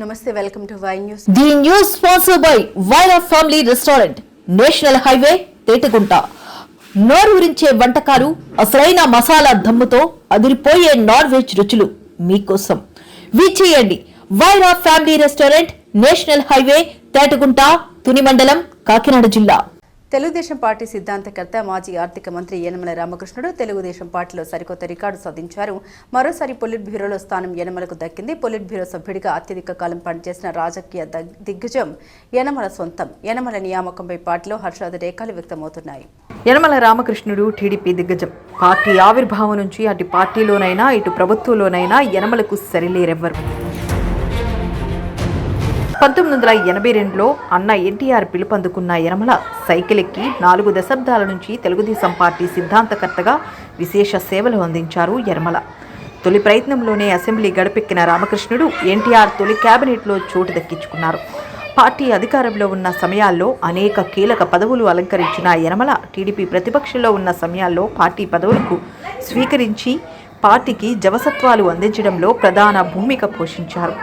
నమస్తే, welcome to Y news. The news sponsored by Vaira family restaurant, national highway, Tetagunta. నోరూరించే వంటకాలు, అసలైన మసాలా దమ్ముతో అదిరిపోయే నాన్ వెజ్ రుచులు మీకోసం. విచ్చేయండి Vaira family restaurant, national highway, Tetagunta, Tuni మండలం, కాకినాడ జిల్లా. తెలుగుదేశం పార్టీ సిద్ధాంతకర్త, మాజీ ఆర్థిక మంత్రి యనమల రామకృష్ణుడు తెలుగుదేశం పార్టీలో సరికొత్త రికార్డు సాధించారు. మరోసారి పొలిట్ బ్యూరోలో స్థానం యనమలకు దక్కింది. పొలిట్ బ్యూరో సభ్యుడిగా అత్యధిక కాలం పనిచేసిన రాజకీయ దిగ్గజం యనమల సొంతం. యనమల నియామకంపై పార్టీలో హర్షాద రేఖలు వ్యక్తమవుతున్నాయి. యనమల రామకృష్ణుడు టీడీపీ దిగ్గజం. పార్టీ ఆవిర్భావం నుంచి అటు పార్టీలోనైనా ఇటు ప్రభుత్వంలోనైనా యనమలకు సరిలేరెవ్వరు. 1982లో అన్న ఎన్టీఆర్ పిలుపందుకున్న యనమల సైకిల్ ఎక్కి 4 దశాబ్దాల నుంచి తెలుగుదేశం పార్టీ సిద్ధాంతకర్తగా విశేష సేవలు అందించారు యనమల. తొలి ప్రయత్నంలోనే అసెంబ్లీ గడపెక్కిన రామకృష్ణుడు ఎన్టీఆర్ తొలి కేబినెట్లో చోటు దక్కించుకున్నారు. పార్టీ అధికారంలో ఉన్న సమయాల్లో అనేక కీలక పదవులు అలంకరించిన యనమల టీడీపీ ప్రతిపక్షంలో ఉన్న సమయాల్లో పార్టీ పదవులకు స్వీకరించి పార్టీకి జవసత్వాలు అందించడంలో ప్రధాన భూమిక పోషించారు.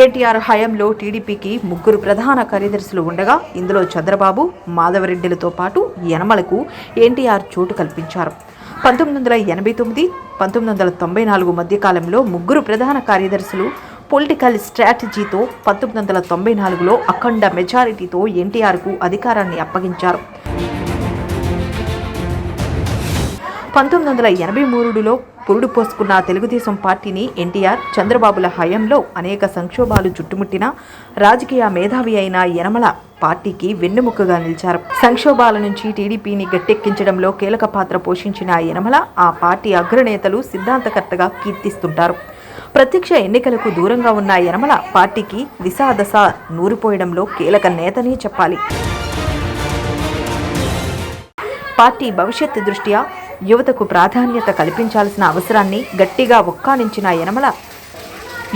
ఎన్టీఆర్ హయాంలో టీడీపీకి 3 ప్రధాన కార్యదర్శులు ఉండగా ఇందులో చంద్రబాబు, మాధవరెడ్డిలతో పాటు యనమలకు ఎన్టీఆర్ చోటు కల్పించారు. 1989, 1994 మధ్యకాలంలో 3 ప్రధాన కార్యదర్శులు పొలిటికల్ స్ట్రాటజీతో 1994లో అఖండ మెజారిటీతో ఎన్టీఆర్కు అధికారాన్ని అప్పగించారు. 1983లో పురుడు పోసుకున్న తెలుగుదేశం పార్టీని ఎన్టీఆర్, చంద్రబాబుల హయాంలో అనేక సంక్షోభాలు చుట్టుముట్టిన రాజకీయ మేధావి అయిన యనమల పార్టీకి వెన్నెముకగా నిలిచారు. సంక్షోభాల నుంచి టీడీపీని గట్టెక్కించడంలో కీలక పాత్ర పోషించిన యనమల ఆ పార్టీ అగ్రనేతలు సిద్ధాంతకర్తగా కీర్తిస్తుంటారు. ప్రత్యక్ష ఎన్నికలకు దూరంగా ఉన్న యనమల పార్టీకి దిశాదశ నూరిపోయడంలో కీలక నేతనే చెప్పాలి. పార్టీ భవిష్యత్తు దృష్ట్యా యువతకు ప్రాధాన్యత కల్పించాల్సిన అవసరాన్ని గట్టిగా ఒక్కానించిన యనమల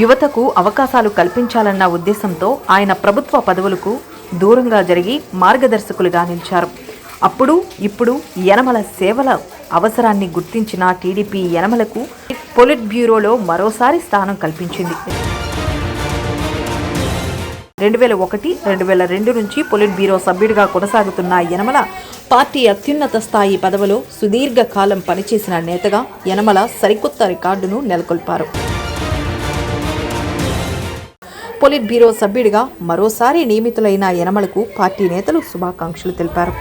యువతకు అవకాశాలు కల్పించాలన్న ఉద్దేశంతో ఆయన ప్రభుత్వ పదవులకు దూరంగా జరిగి మార్గదర్శకులుగా నిలిచారు. అప్పుడు ఇప్పుడు యనమల సేవల అవసరాన్ని గుర్తించిన టీడీపీ యనమలకు పొలిట్ బ్యూరోలో మరోసారి స్థానం కల్పించింది. 2001, 2002 నుంచి పొలిట్ బ్యూరో సభ్యుడిగా కొనసాగుతున్న యనమల పార్టీ అత్యున్నత స్థాయి పదవిలో సుదీర్ఘ కాలం పనిచేసిన నేతగా యనమల సరికొత్త రికార్డును నెలకొల్పారు. పొలిట్ బ్యూరో సభ్యుడిగా మరోసారి నియమితులైన యనమలకు పార్టీ నేతలు శుభాకాంక్షలు తెలిపారు.